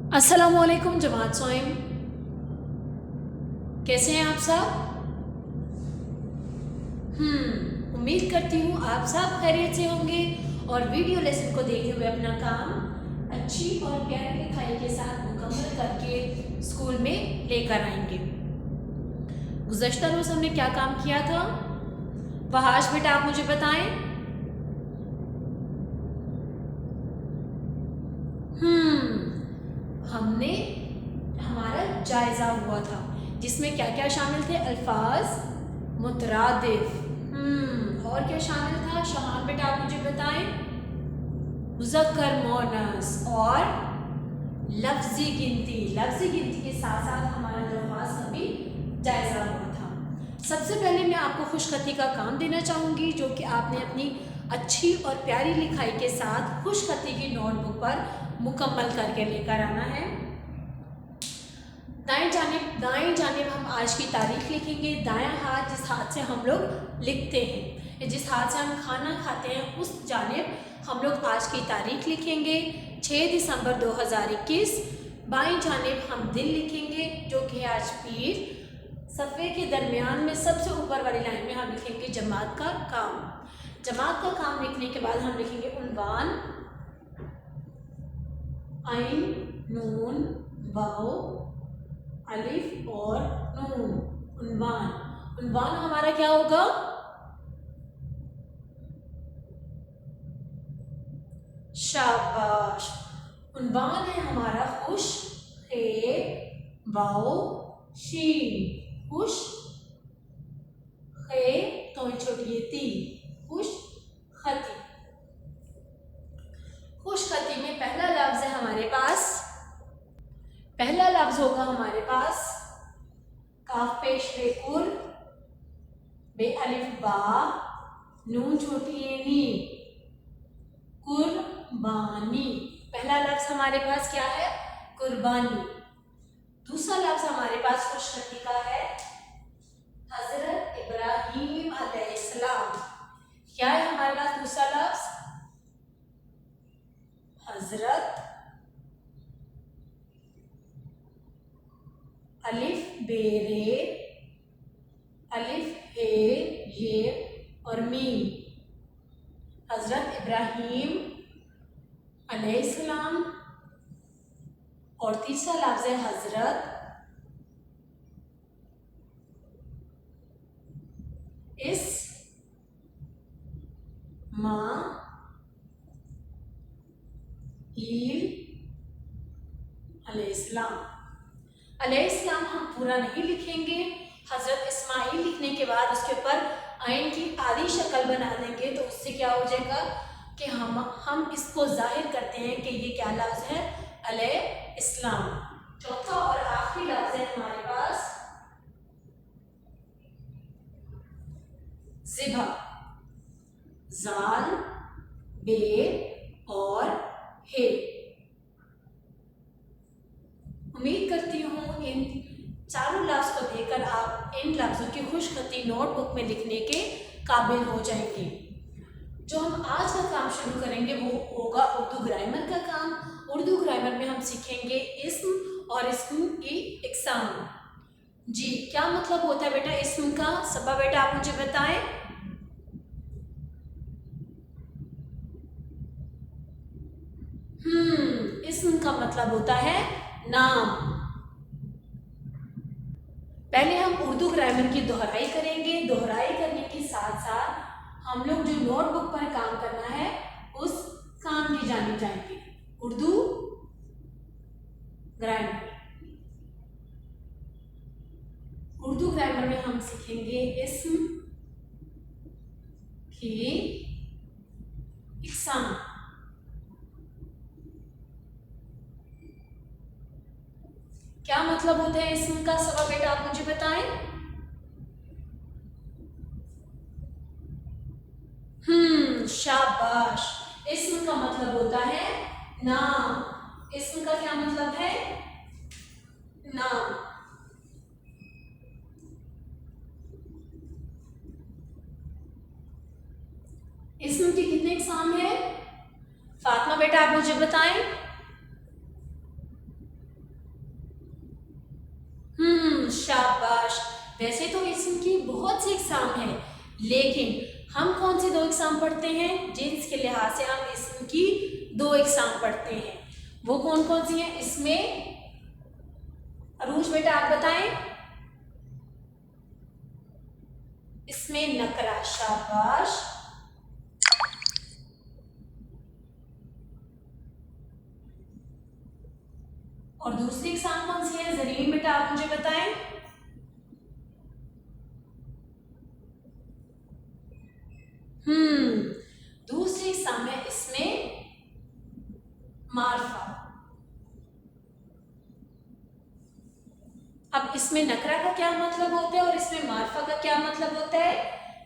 अस्सलामुअलैकुम जमात सोइम, कैसे हैं आप सब? उम्मीद करती हूँ आप सब खैरियत से होंगे और वीडियो लेसन को देखते हुए अपना काम अच्छी और प्यारी लिखाई के साथ मुकम्मल करके स्कूल में लेकर आएंगे। गुज़श्ता रोज़ हमने क्या काम किया था? वहाश बेटा आप मुझे बताएं। हमने हमारा जायज़ा हुआ था जिसमें क्या क्या शामिल थे? अल्फाज मुतरादिफ। और क्या शामिल था? शहान बेटा आप मुझे बताएं। मुज़क्कर मोनस और लफ्ज़ी गिनती के साथ साथ हमारा जो अल्फाज का भी जायज़ा हुआ था। सबसे पहले मैं आपको खुशखती का काम देना चाहूँगी जो कि आपने अपनी अच्छी और प्यारी लिखाई के साथ खुशखती की नोटबुक पर मुकम्मल करके लेकर आना है। दाएं जानिब हम आज की तारीख लिखेंगे। दायां हाथ जिस हाथ से हम लोग लिखते हैं, जिस हाथ से हम खाना खाते हैं, उस जानिब हम लोग आज की तारीख लिखेंगे 6 दिसंबर 2021। बाएं जानिब हम दिन लिखेंगे जो कि है आज पीर। सफ़े के दरमियान में सबसे ऊपर वाली लाइन में हम लिखेंगे जमात का काम। जमात का काम लिखने के बाद हम लिखेंगे उन्वान, आइन, नून, वाओ, अलिफ और नून। उन्वान हमारा क्या होगा? शाबाश। उन्वान है हमारा खुश, खे, वाओ, शीन। खुश खे तो छोटी ती, खुश खती। खुश खती में पहला लफ्ज है हमारे पास, पहला लफ्ज होगा हमारे पास काफ पेश रे कुर, बे अलिफ बा, नून छोटी नी, कुर्बानी। पहला लफ्ज हमारे पास क्या है? कुर्बानी। दूसरा लफ्ज हमारे पास खुशखती का है हजरत इब्राहीम अलैहिस्सलाम। क्या है हमारे पास दूसरा लफ्ज? हजरत, अलिफ बेरे, अलिफ हे ये और मीम। हजरत इब्राहीम अलैहिस्सलाम। और तीसरा लफ्ज है हजरत इस माँ अलैहिस्सलाम। अलैहिस्सलाम हम पूरा नहीं लिखेंगे। हजरत इस्माइल लिखने के बाद उसके ऊपर आइन की आधी शक्ल बना देंगे तो उससे क्या हो जाएगा कि हम इसको जाहिर करते हैं कि ये क्या लफ्ज है? अलैहिस्सलाम। चौथा और आखिरी लफ्ज है हमारे पास ज़िबा। जाल, बे और हे। उम्मीद करती हूँ इन चारों लफ्ज को देखकर आप इन लफ्जों की खुशखती नोटबुक में लिखने के काबिल हो जाएंगे। जो हम आज का काम शुरू करेंगे वो होगा उर्दू ग्रामर का काम। उर्दू ग्रामर में हम सीखेंगे इस्म और इस्म की इकसाम। जी, क्या मतलब होता है बेटा इस्म का? सबा बेटा आप मुझे बताएं। इस्म का मतलब होता है नाम। पहले हम उर्दू ग्रामर की दोहराई करेंगे। दोहराई करने के साथ साथ हम लोग जो नोटबुक पर काम करना है उस काम की जानी जाएंगे। उर्दू ग्रामर, उर्दू ग्रामर में हम सीखेंगे इस्म की इकसाम। क्या मतलब होता है इस्म का? सबा बेटा आप मुझे बताएं। शाबाश। इस्म का मतलब होता है नाम। इस्म का क्या मतलब है? नाम। इस्म की कितने इकसाम है? फातिमा बेटा आप मुझे बताएं। वैसे तो इसम की बहुत सी इकसाम है, लेकिन हम कौन से 2 इकसाम पढ़ते हैं जिन्स के लिहाज से हम इसम की 2 इकसाम पढ़ते हैं, वो कौन कौन सी हैं? इसमें अरूज बेटा आप बताएं। इसमें नकरा, शाबाश। और दूसरी इकसाम कौन सी है? जरीन बेटा आप मुझे बताएं। दूसरी इकसाम है इसमें मारफा। अब इसमें नकरा का क्या मतलब होता है और इसमें मारफा का क्या मतलब होता है?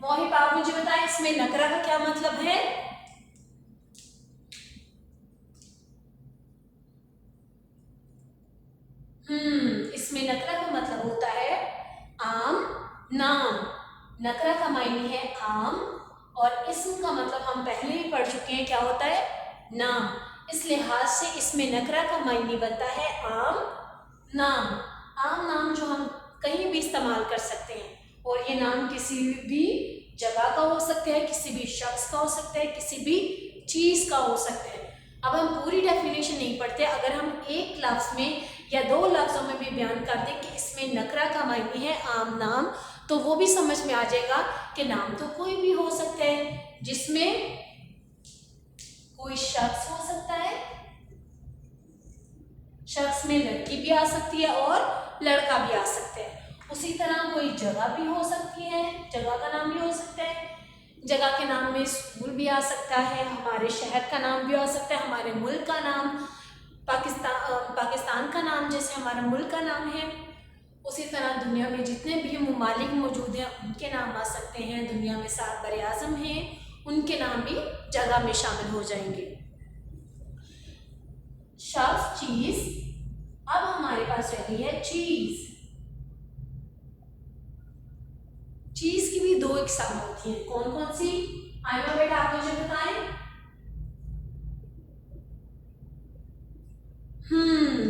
मोहिब आप मुझे बताएं, इसमें नकरा का क्या मतलब है? इसमें नकरा का मतलब होता है आम नाम। नकरा का मायने है आम और इसम का मतलब हम पहले ही पढ़ चुके हैं, क्या होता है? नाम। इस लिहाज से इसमें नकरा का मायने बनता है आम नाम। आम नाम जो हम कहीं भी इस्तेमाल कर सकते हैं, और ये नाम किसी भी जगह का हो सकता है, किसी भी शख्स का हो सकता है, किसी भी चीज़ का हो सकता है। अब हम पूरी डेफिनेशन नहीं पढ़ते, अगर हम एक लफ्ज़ में या 2 लफ्ज़ों में भी बयान कर दें कि इसमें नकरा का मायने है आम नाम, तो वो भी समझ में आ जाएगा कि नाम तो कोई भी हो सकता है, जिसमें कोई शख्स हो सकता है, शख्स में लड़की भी आ सकती है और लड़का भी आ सकता है। उसी तरह कोई जगह भी हो सकती है, जगह का नाम भी हो सकता है, जगह के नाम में स्कूल भी आ सकता है, हमारे शहर का नाम भी आ सकता है, हमारे मुल्क का नाम, पाकिस्तान का नाम जैसे हमारा मुल्क का नाम है। उसी तरह दुनिया में जितने भी ममालिक मौजूद हैं उनके नाम आ सकते हैं। दुनिया में 7 बरे आज़म हैं, उनके नाम भी जगह में शामिल हो जाएंगे। शख्स, चीज। अब हमारे पास रही है चीज। चीज की भी 2 इकसाम होती हैं, कौन कौन सी? आइमा बेटा आप मुझे बताएं।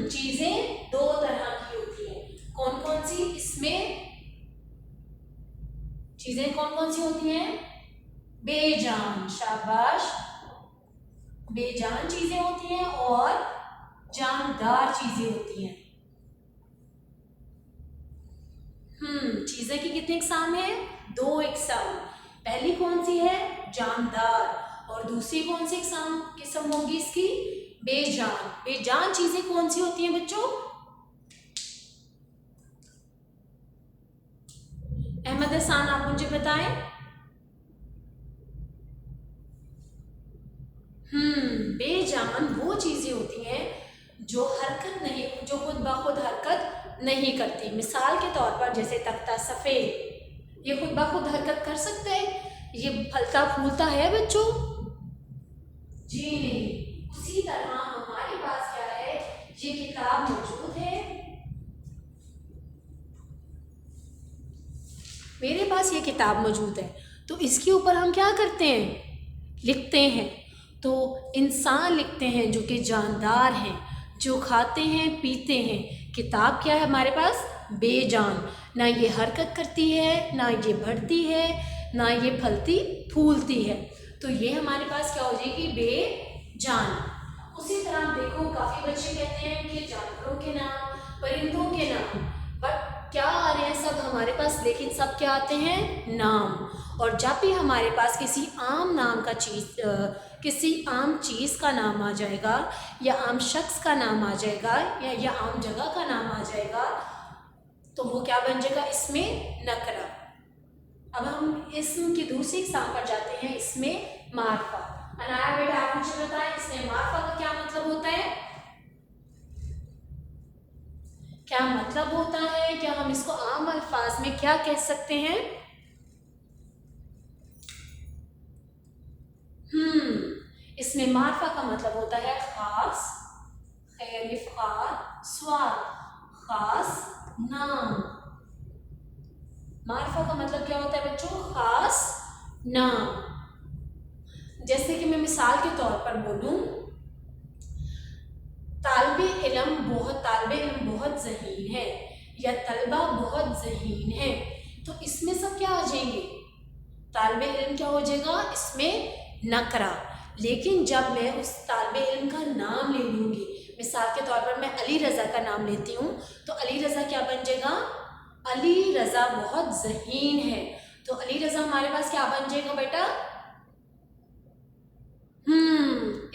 चीजें 2 तरह की होती हैं, कौन कौन सी? इसमें चीजें कौन कौन सी होती हैं? बेजान, शाबाश। बेजान चीजें होती हैं और जानदार चीजें होती हैं। चीजें की कितनी इकसाम है? 2 इकसाम। पहली कौन सी है? जानदार। और दूसरी कौन सी किस्म होगी इसकी? बेजान। बेजान चीजें कौन सी होती हैं बच्चों? अहमद हसन आप मुझे बताएं। बेजान वो चीजें होती हैं जो हरकत नहीं, जो खुद ब खुद हरकत नहीं करती। मिसाल के तौर पर जैसे तख्ता सफेद, ये खुद ब खुद हरकत कर सकता है? ये फलता फूलता है बच्चों? जी नहीं। उसी तरह हमारे पास क्या है? ये किताब मौजूद है, मेरे पास ये किताब मौजूद है, तो इसके ऊपर हम क्या करते हैं? लिखते हैं। तो इंसान लिखते हैं जो कि जानदार हैं, जो खाते हैं पीते हैं। किताब क्या है हमारे पास? बेजान। ना ये हरकत करती है, ना ये बढ़ती है, ना ये फलती फूलती है। तो ये हमारे पास क्या हो जाएगी? बेजान। उसी तरह देखो काफ़ी बच्चे कहते हैं कि जानवरों के नाम, परिंदों के नाम, बट क्या आ रहे हैं सब हमारे पास, लेकिन सब क्या आते हैं? नाम। और जब भी हमारे पास किसी आम नाम का किसी आम चीज़ का नाम आ जाएगा, या आम शख्स का नाम आ जाएगा, या आम जगह का नाम आ जाएगा, तो वो क्या बन जाएगा? इसमें नकरा। अब हम इसम की दूसरी इकसाम पर जाते हैं, इसमें मारफा। अनाया बेटा आप मुझे बताएं, इसमें मारफा का क्या मतलब होता है? क्या मतलब होता है? क्या हम इसको आम अल्फाज में क्या कह सकते हैं? इसमें मारफा का मतलब होता है खास, खैरिफ स्वाद, खास नाम। मारफा का मतलब क्या होता है बच्चों? खास नाम। जैसे कि मैं मिसाल के तौर पर बोलूं, तालिब इल्म बहुत ज़हीन है, या तलबा बहुत ज़हीन है। तो इसमें सब क्या आ जाएंगे? तालिबे इल्म क्या हो जाएगा? इसमें नकरा। लेकिन जब मैं उस तालिबे इल्म का नाम ले लूँगी, मिसाल के तौर पर मैं अली रज़ा का नाम लेती हूँ, तो अली रज़ा क्या बन जाएगा? अली रज़ा बहुत ज़हीन है। तो अली रज़ा हमारे पास क्या बन जाएगा बेटा?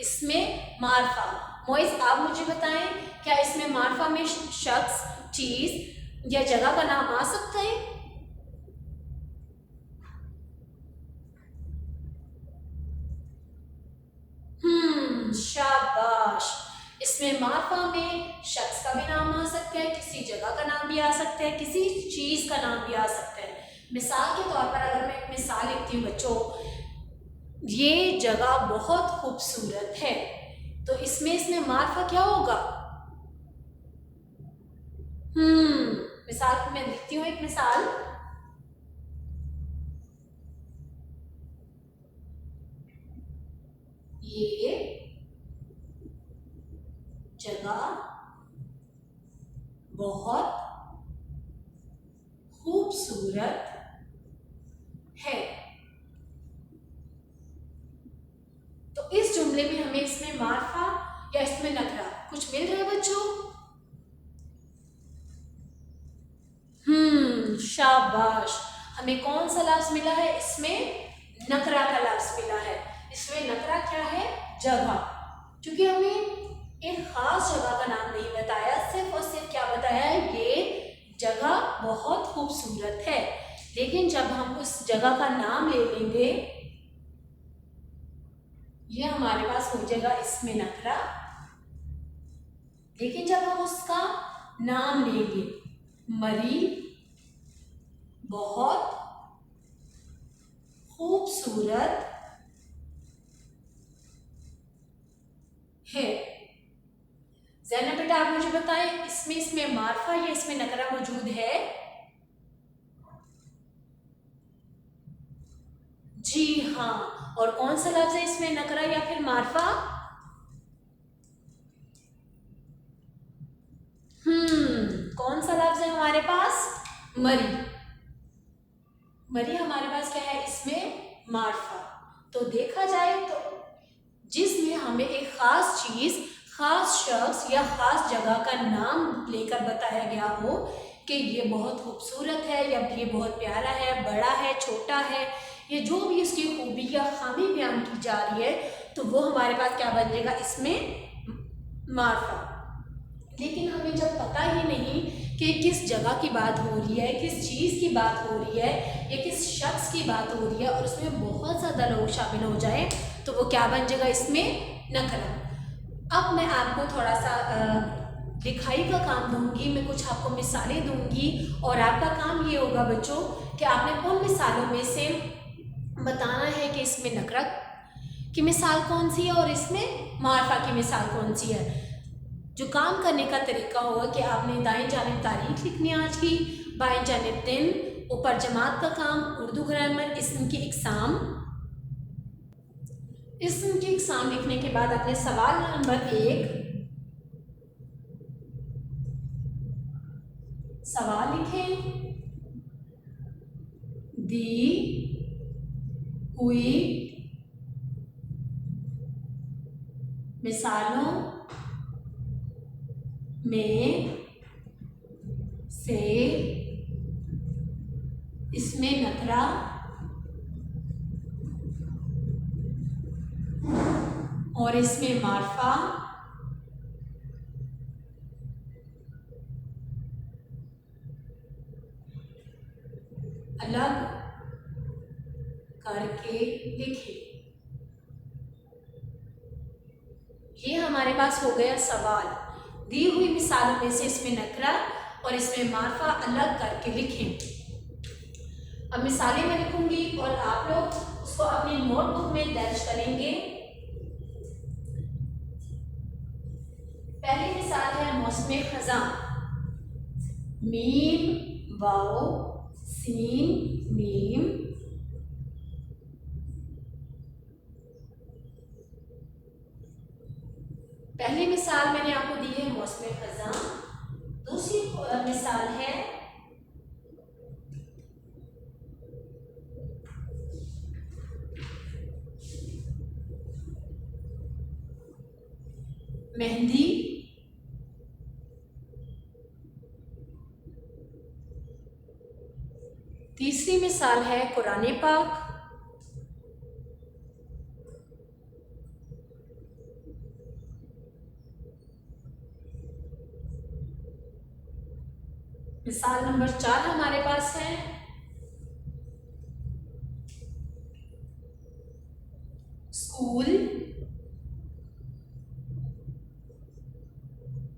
इसमें मारफा। मोइज़ आप मुझे बताएं, क्या इसमें मारफा में शख्स, चीज़ या जगह का नाम आ सकता है? शाबाश। इसमें मारफा में शख्स का भी नाम आ सकता है, किसी जगह का नाम भी आ सकता है, किसी चीज़ का नाम भी आ सकता है। मिसाल के तौर पर अगर मैं एक मिसाल लिखती हूँ बच्चों, ये जगह बहुत खूबसूरत है, तो इसमें मारफा क्या होगा? मिसाल मैं लिखती हूँ एक मिसाल, ये जगह बहुत खूबसूरत है। तो इस जुमले में हमें इसमें मारफा या इसमें नकरा कुछ मिल रहा है बच्चों? शाबाश। हमें कौन सा लफ्ज मिला है? इसमें नकरा का लफ्ज मिला है। इसमें नकरा क्या है? जगह। क्योंकि हमें एक खास जगह का नाम नहीं बताया, सिर्फ और सिर्फ क्या बताया है? ये जगह बहुत खूबसूरत है। लेकिन जब हम उस जगह का नाम ले लेंगे, ये हमारे पास हो जाएगा इसमें नकरा। लेकिन जब हम उसका नाम लेंगे, मरी बहुत खूबसूरत है। ज़ैनब बेटा आप मुझे बताएं, इसमें मारफा या इसमें नकरा मौजूद है? जी हाँ। और कौन सा लफ्ज है इसमें, नकरा या फिर मारफा? कौन सा लफ्ज है हमारे पास? मरी। मरी हमारे पास क्या है? इसमें मारफा। तो देखा जाए तो जिसमें हमें एक खास चीज, खास शख्स या खास जगह का नाम लेकर बताया गया हो कि ये बहुत खूबसूरत है या ये बहुत प्यारा है, बड़ा है, छोटा है, ये जो भी उसकी खूबी या खामी बयान की जा रही है, तो वो हमारे पास क्या बन जाएगा? इसमें मारफा। लेकिन हमें जब पता ही नहीं कि किस जगह की बात हो रही है, किस चीज़ की बात हो रही है या किस शख्स की बात हो रही है, और उसमें बहुत ज़्यादा लोग शामिल हो जाए, तो वो क्या बन जाएगा? इसमें नकरा। अब मैं आपको थोड़ा सा लिखाई का काम दूंगी, मैं कुछ आपको मिसालें दूंगी, और आपका काम ये होगा बच्चों कि आपने उन मिसालों में से बताना है कि इसमें नकरा की मिसाल कौन सी है और इसमें मारफा की मिसाल कौन सी है। जो काम करने का तरीका होगा कि आपने दाएं जानिब तारीख लिखनी है आज की, बाएं जानिब दिन, ऊपर जमात का काम, उर्दू ग्रामर, इस्म की इकसाम। इस्म की इकसाम लिखने के बाद आपने सवाल नंबर 1 सवाल लिखें, दी हुई मिसालों में से इसमें नकरा और इसमें मारफा अलग करके लिखें। ये हमारे पास हो गया सवाल। दी हुई मिसालों में से इसमें नकरा और इसमें मारफा अलग करके लिखें। अब मिसालें मैं लिखूंगी और आप लोग उसको अपनी नोटबुक में दर्ज करेंगे। पहली मिसाल है मौसम खज़ां, मीम वाओ सीन मीम। पहली मिसाल मैंने आपको दी है मौसम खज़ां। दूसरी मिसाल है मेहंदी, तीसरी मिसाल है कुरान पाक, मिसाल नंबर 4 हमारे पास है स्कूल,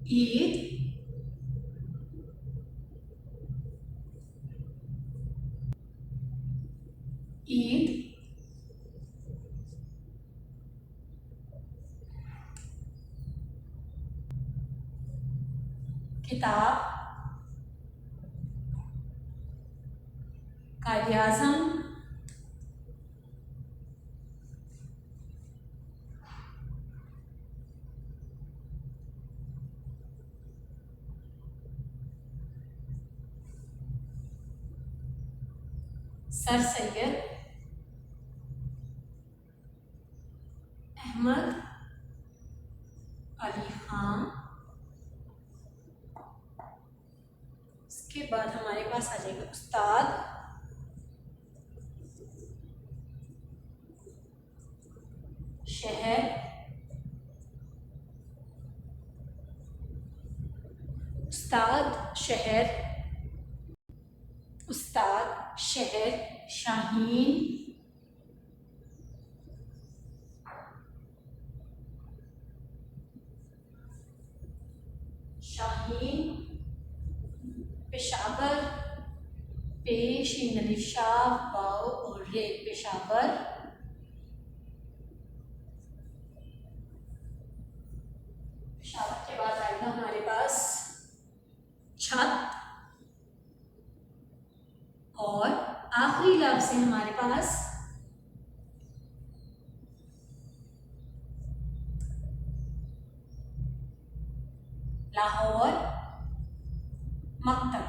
ईद, ईद, किताब, कायद-ए-आज़म, सर सैयद अहमद अली खान। इसके बाद हमारे पास आ जाएगा उस्ताद, शहर, उस्ताद शहर, उस्ताद शहर शाहीन, शाहीन, पेशावर, पेश नलिशाह वाव और रे, पेशावर, पेशावर के बाद आएगा हमारे पास छत और आखिरी लफ्ज है हमारे पास लाहौर, मकतब।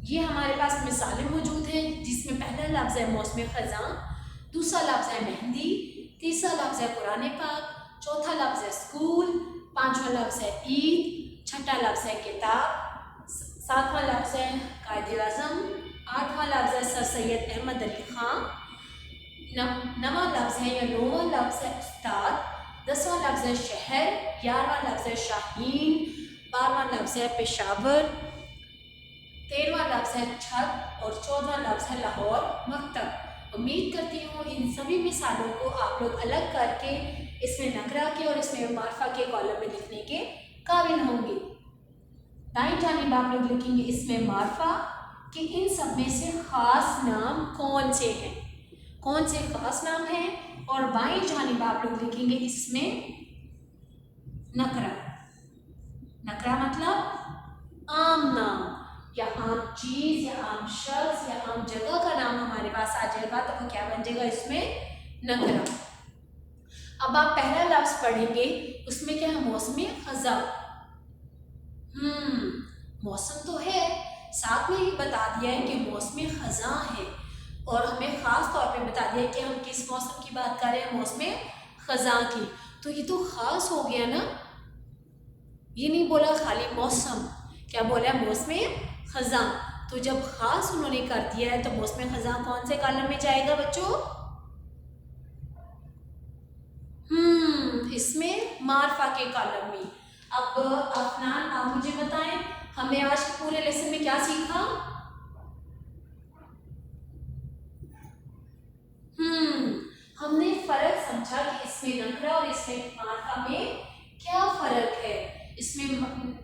ये हमारे पास मिसालें मौजूद हैं जिसमें पहला लफ्ज़ है मौसम ख़ज़ां, दूसरा लफ्ज़ है मेहंदी, तीसरा लफ्ज़ है कुरान पाक, चौथा लफ्ज़ है स्कूल, पांचवा लफ्ज़ है ईद, छठा लफ्ज़ है किताब, सातवां लफ्ज़ है कायद-ए-आज़म, आठवां लफ्ज़ है सर सैयद अहमद अली खान, नवां लफ्ज़ है या नौवां लफ्ज़ है उस्ताद, 10वां लफ्ज़ है शहर, 11वां लफ्ज़ है शाहीन, 12वां लफ्ज़ है पेशावर, 13वां लफ्ज़ है छत और 14वां लफ्ज़ है लाहौर मकतब। उम्मीद करती हूँ इन सभी मिसालों को आप लोग अलग करके इसमें नकरा के और इसमें मार्फा के कॉलम में लिखने के काबिल होंगे। दाईं जानिब आप लोग लिखेंगे इसमें मार्फा कि इन सब में से ख़ास नाम कौन से हैं, कौन से ख़ास नाम हैं, और बाईं जानिब आप लोग लिखेंगे इसमें नकरा। नकरा मतलब आम नाम या आम चीज़ या आम शख्स या आम जगह का नाम हमारे पास आ जाएगा तो वो क्या बन जाएगा इसमें नकरा। अब आप पहला लफ्ज़ पढ़ेंगे उसमें क्या है मौसम ख़ज़ां। मौसम तो है, साथ में ही बता दिया है कि मौसम ख़ज़ां है और हमें ख़ास तौर पे बता दिया है कि हम किस मौसम की बात कर रहे हैं, मौसम ख़ज़ां की। तो ये तो ख़ास हो गया ना, ये नहीं बोला खाली मौसम, क्या बोला मौसम ख़ज़ां। तो जब ख़ास उन्होंने कर दिया है तो मौसम ख़ज़ां कौन से कॉलम में जाएगा बच्चों? इसमें मार्फा के कॉलम में। अब अफनान आप मुझे बताएं हमने आज पूरे लेसन में क्या सीखा? हमने फ़र्क समझा कि इसमें नकरा और इसमें मार्फा में क्या फ़र्क है। इसमें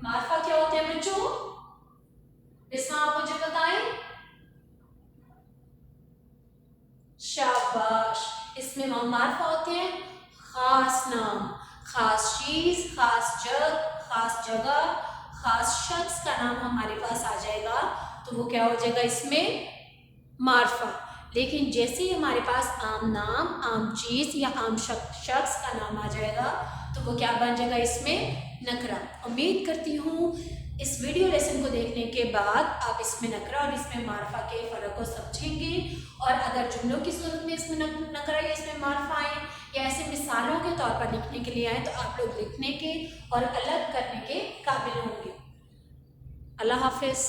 मार्फा क्या होता है बच्चों? इसमें आप मुझे बताएं। शाबाश। इसमें मार्फा होते हैं खास नाम, खास चीज़, खास जगह, खास शख्स का नाम हमारे पास आ जाएगा तो वो क्या हो जाएगा इसमें मार्फा। लेकिन जैसे ही हमारे पास आम नाम, आम चीज़ या आम शख्स का नाम आ जाएगा तो वो क्या बन जाएगा इसमें नकरा। उम्मीद करती हूँ इस वीडियो लेसन को देखने के बाद आप इसमें नकरा और इसमें मारफा के फ़र्क को समझेंगे, और अगर जुमलों की सूरत में इसमें नकरा या इसमें मारफा आए या ऐसे मिसालों के तौर पर लिखने के लिए आए तो आप लोग लिखने के और अलग करने के काबिल होंगे। अल्लाह हाफिज़।